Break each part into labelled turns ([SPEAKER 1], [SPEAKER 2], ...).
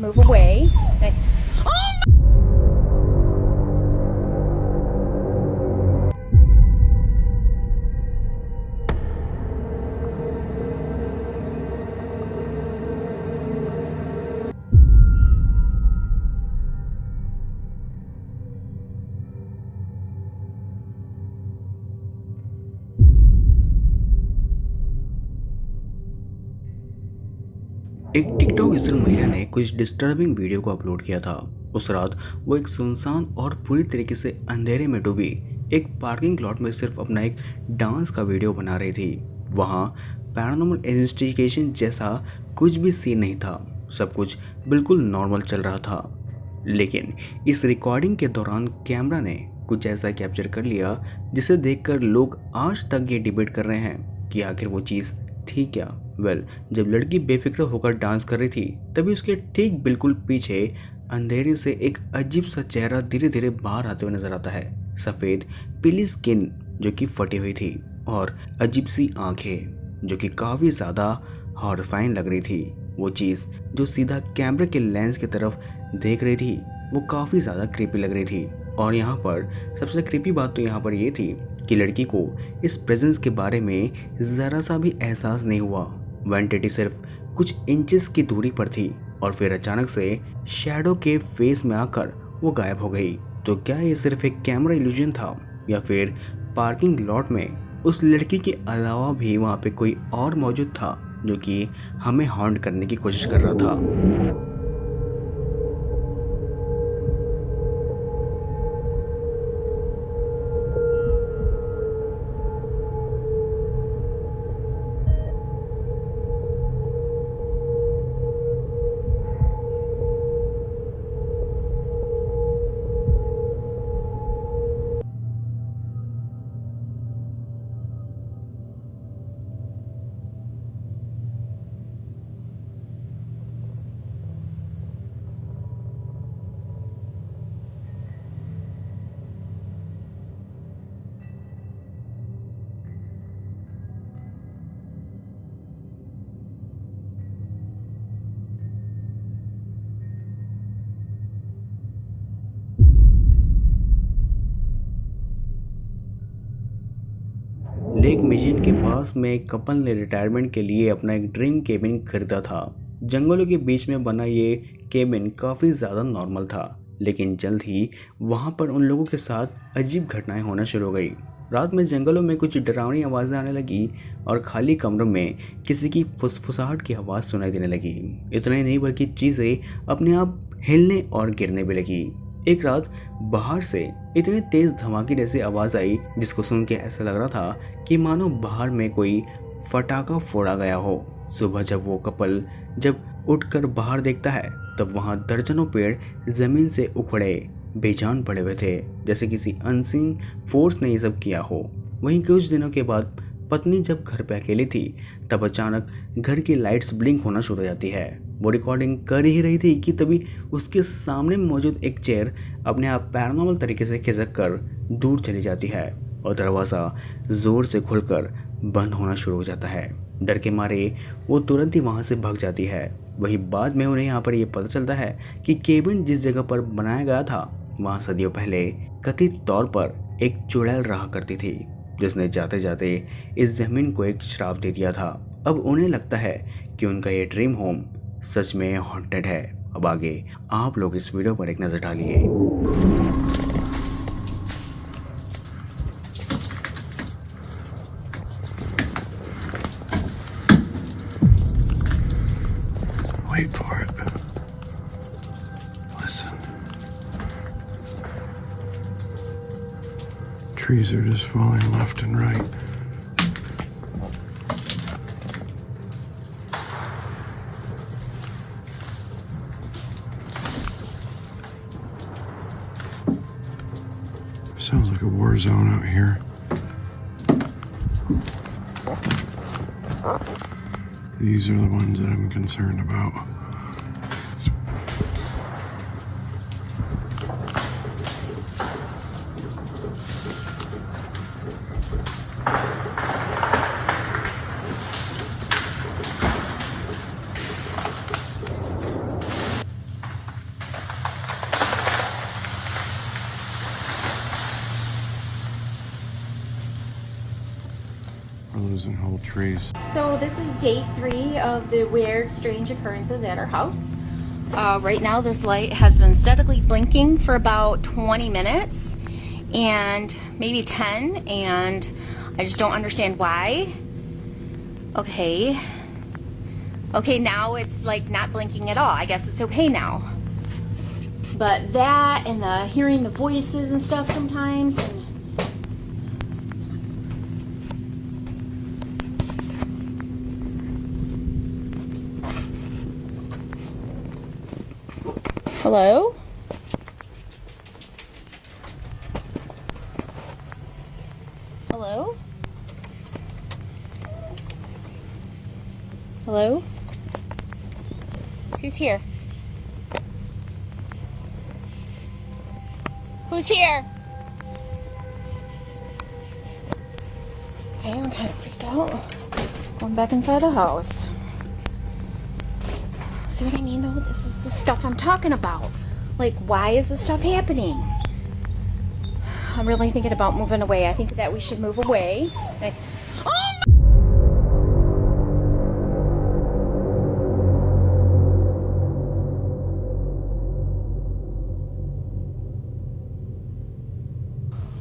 [SPEAKER 1] move away. Okay.
[SPEAKER 2] एक TikTok user महिला ने कुछ डिस्टर्बिंग वीडियो को अपलोड किया था। उस रात वो एक सुनसान और पूरी तरीके से अंधेरे में डूबी एक पार्किंग लॉट में सिर्फ अपना एक डांस का वीडियो बना रही थी। वहाँ पैरानॉर्मल इन्वेस्टिगेशन जैसा कुछ भी सीन नहीं था, सब कुछ बिल्कुल नॉर्मल चल रहा था। लेकिन इस रिकॉर्डिंग के दौरान कैमरा ने कुछ ऐसा कैप्चर कर लिया जिसे देखकर लोग आज तक ये डिबेट कर रहे हैं कि आखिर वो चीज़ थी क्या। जब लड़की बेफिक्र होकर डांस कर रही थी तभी उसके ठीक बिल्कुल पीछे अंधेरे से एक अजीब सा चेहरा धीरे धीरे बाहर आते हुए नजर आता है। सफ़ेद पीली स्किन जो कि फटी हुई थी और अजीब सी आंखें जो कि काफ़ी ज़्यादा हॉरिफाइंग लग रही थी। वो चीज़ जो सीधा कैमरे के लेंस की तरफ देख रही थी वो काफ़ी ज़्यादा क्रीपी लग रही थी। और यहाँ पर सबसे क्रीपी बात तो यहाँ पर ये थी कि लड़की को इस प्रेजेंस के बारे में ज़रा सा भी एहसास नहीं हुआ। वेंटिटी सिर्फ कुछ इंचेस की दूरी पर थी और फिर अचानक से शैडो के फेस में आकर वो गायब हो गई। तो क्या ये सिर्फ एक कैमरा इल्यूजन था या फिर पार्किंग लॉट में उस लड़की के अलावा भी वहाँ पे कोई और मौजूद था जो कि हमें हॉन्ट करने की कोशिश कर रहा था। लेक मिशिगन के पास में एक कपल ने रिटायरमेंट के लिए अपना एक ड्रीम केबिन खरीदा था। जंगलों के बीच में बना ये केबिन काफ़ी ज़्यादा नॉर्मल था, लेकिन जल्द ही वहाँ पर उन लोगों के साथ अजीब घटनाएं होना शुरू हो गई। रात में जंगलों में कुछ डरावनी आवाज़ें आने लगी और खाली कमरों में किसी की फुसफुसाहट की आवाज़ सुनाई देने लगी। इतना ही नहीं बल्कि चीज़ें अपने आप हिलने और गिरने भी लगी। एक रात बाहर से इतनी तेज धमाके जैसी आवाज़ आई जिसको सुन के ऐसा लग रहा था कि मानो बाहर में कोई फटाका फोड़ा गया हो। सुबह जब वो कपल उठकर बाहर देखता है तब वहाँ दर्जनों पेड़ ज़मीन से उखड़े बेजान पड़े हुए थे, जैसे किसी अनसीन फोर्स ने ये सब किया हो। वहीं कुछ दिनों के बाद पत्नी जब घर पे अकेली थी तब अचानक घर की लाइट्स ब्लिंक होना शुरू हो जाती है। वो रिकॉर्डिंग कर ही रही थी कि तभी उसके सामने मौजूद एक चेयर अपने आप पैरानॉर्मल तरीके से खिसक कर दूर चली जाती है और दरवाज़ा ज़ोर से खुलकर बंद होना शुरू हो जाता है। डर के मारे वो तुरंत ही वहाँ से भाग जाती है। वही बाद में उन्हें यहाँ पर ये पता चलता है कि केबिन जिस जगह पर बनाया गया था वहाँ सदियों पहले कथित तौर पर एक चुड़ैल रहा करती थी जिसने जाते जाते इस ज़मीन को एक श्राप दे दिया था। अब उन्हें लगता है कि उनका ये ड्रीम होम सच में हॉन्टेड है। अब आगे आप लोग इस वीडियो पर एक नज़र डालिए।
[SPEAKER 3] Wait for it. Listen. Trees are just falling left and right. Sounds like a war zone out here. These are the ones that I'm concerned about. We're losing whole trees.
[SPEAKER 1] So this is day 3 of the weird, strange occurrences at our house. Right now this light has been steadily blinking for about 20 minutes and maybe 10, and I just don't understand why. Okay, now it's like not blinking at all. I guess it's okay now. But that and the hearing the voices and stuff sometimes, and hello? Hello? Hello? Who's here? Who's here? Okay, I'm kind of freaked out. Going back inside the house. See what I mean though? This is the stuff I'm talking about. Like, why is this stuff happening? I'm really thinking about moving away. I think that we should move away.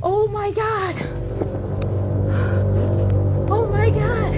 [SPEAKER 1] Oh my God! Oh my God!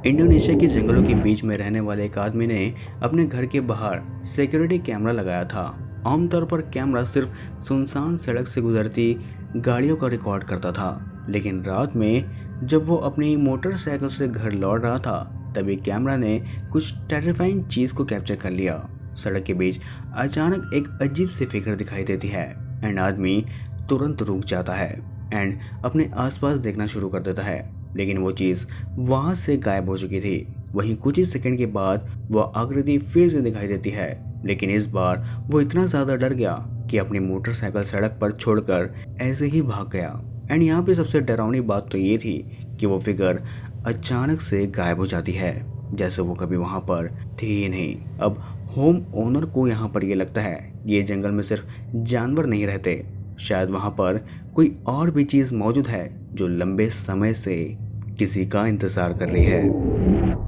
[SPEAKER 2] Indonesia के जंगलों के बीच में रहने वाले एक आदमी ने अपने घर के बाहर सिक्योरिटी कैमरा लगाया था। आमतौर पर कैमरा सिर्फ सुनसान सड़क से गुजरती गाड़ियों का रिकॉर्ड करता था, लेकिन रात में जब वो अपनी मोटरसाइकिल से घर लौट रहा था तभी कैमरा ने कुछ टेरिफाइंग चीज़ को कैप्चर कर लिया। सड़क के बीच अचानक एक अजीब सी फिगर दिखाई देती है एंड आदमी तुरंत रुक जाता है एंड अपने आसपास देखना शुरू कर देता है, लेकिन वो चीज़ वहाँ से गायब हो चुकी थी। वहीं कुछ ही सेकंड के बाद वह आकृति फिर से दिखाई देती है, लेकिन इस बार वो इतना ज़्यादा डर गया कि अपनी मोटरसाइकिल सड़क पर छोड़कर ऐसे ही भाग गया। एंड यहाँ पे सबसे डरावनी बात तो ये थी कि वो फिगर अचानक से गायब हो जाती है, जैसे वो कभी वहाँ पर थी ही नहीं। अब होम ओनर को यहाँ पर ये लगता है ये जंगल में सिर्फ जानवर नहीं रहते, शायद वहाँ पर कोई और भी चीज़ मौजूद है जो लंबे समय से किसी का इंतज़ार कर रही है।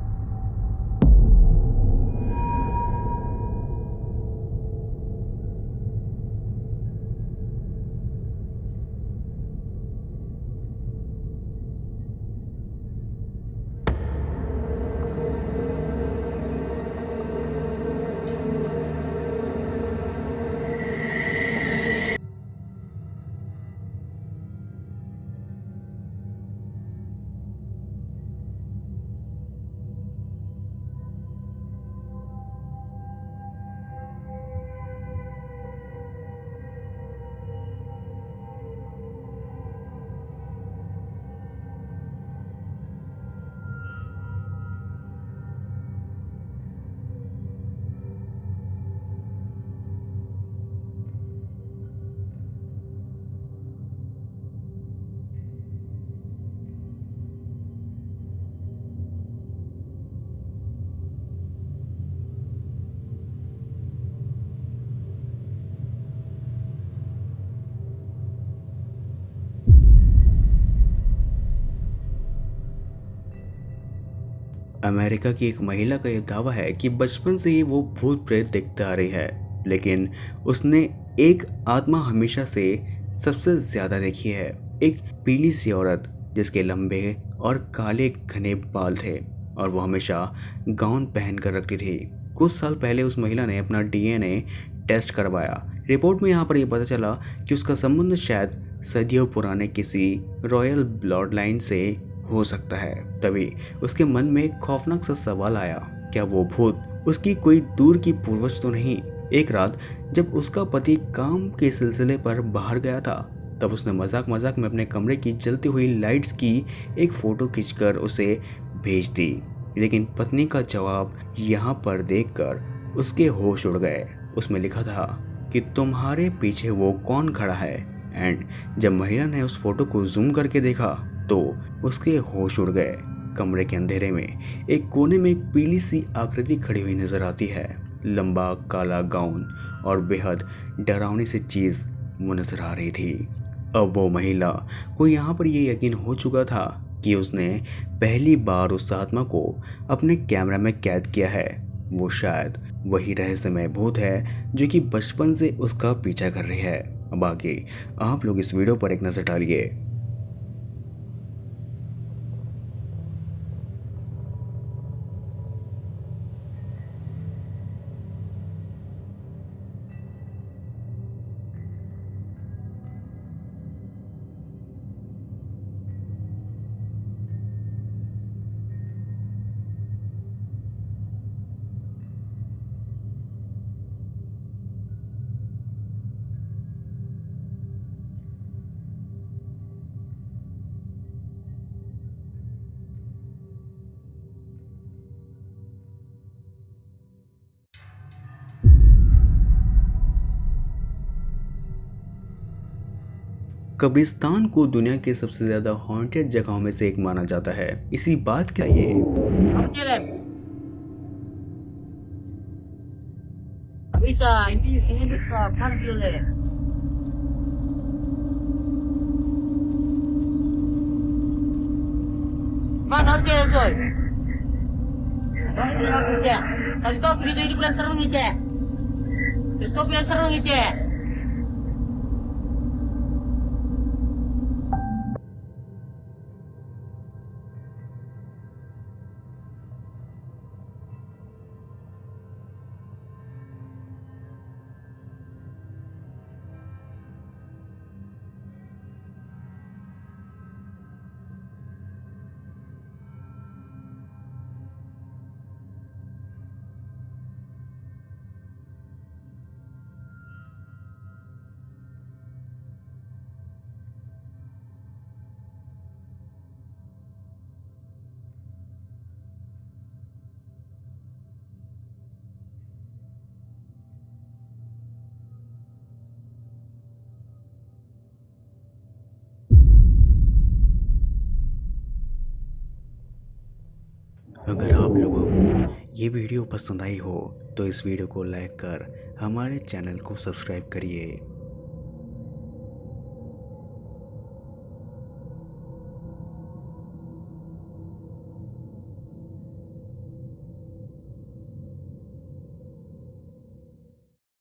[SPEAKER 2] अमेरिका की एक महिला का यह दावा है कि बचपन से ही वो भूत प्रेत देखते आ रही है, लेकिन उसने एक आत्मा हमेशा से सबसे ज़्यादा देखी है। एक पीली सी औरत जिसके लंबे और काले घने बाल थे और वो हमेशा गाउन पहन कर रखती थी। कुछ साल पहले उस महिला ने अपना DNA टेस्ट करवाया। रिपोर्ट में यहाँ पर यह पता चला कि उसका संबंध शायद सदियों पुराने किसी रॉयल ब्लड लाइन से हो सकता है। तभी उसके मन में एक खौफनाक सा सवाल आया, क्या वो भूत उसकी कोई दूर की पूर्वज तो नहीं। एक रात जब उसका पति काम के सिलसिले पर बाहर गया था, तब उसने मजाक मजाक में अपने कमरे की जलती हुई लाइट्स की एक फ़ोटो खींचकर उसे भेज दी। लेकिन पत्नी का जवाब यहाँ पर देखकर उसके होश उड़ गए। उसमें लिखा था कि तुम्हारे पीछे वो कौन खड़ा है। एंड जब महिला ने उस फोटो को जूम करके देखा तो उसके होश उड़ गए। कमरे के अंधेरे में एक कोने में एक पीली सी आकृति खड़ी हुई नजर आती है। लंबा काला गाउन और बेहद डरावनी सी चीज वो नजर आ रही थी। अब वो महिला को यहाँ पर ये यकीन हो चुका था कि उसने पहली बार उस आत्मा को अपने कैमरा में कैद किया है। वो शायद वही रहस्यमय भूत है जो कि बचपन से उसका पीछा कर रही है। अब आगे आप लोग इस वीडियो पर एक नजर डालिए। कब्रिस्तान को दुनिया के सबसे ज्यादा हॉन्टेड जगहों में से एक माना जाता है। इसी बात का ये
[SPEAKER 4] Bisa, ini bisa kan boleh. Mana dia coy? Mana dia kerja? Tadi kau begitu di bulan serung itu. Itu bulan serung itu.
[SPEAKER 2] अगर आप लोगों को ये वीडियो पसंद आई हो तो इस वीडियो को लाइक कर हमारे चैनल को सब्सक्राइब करिए।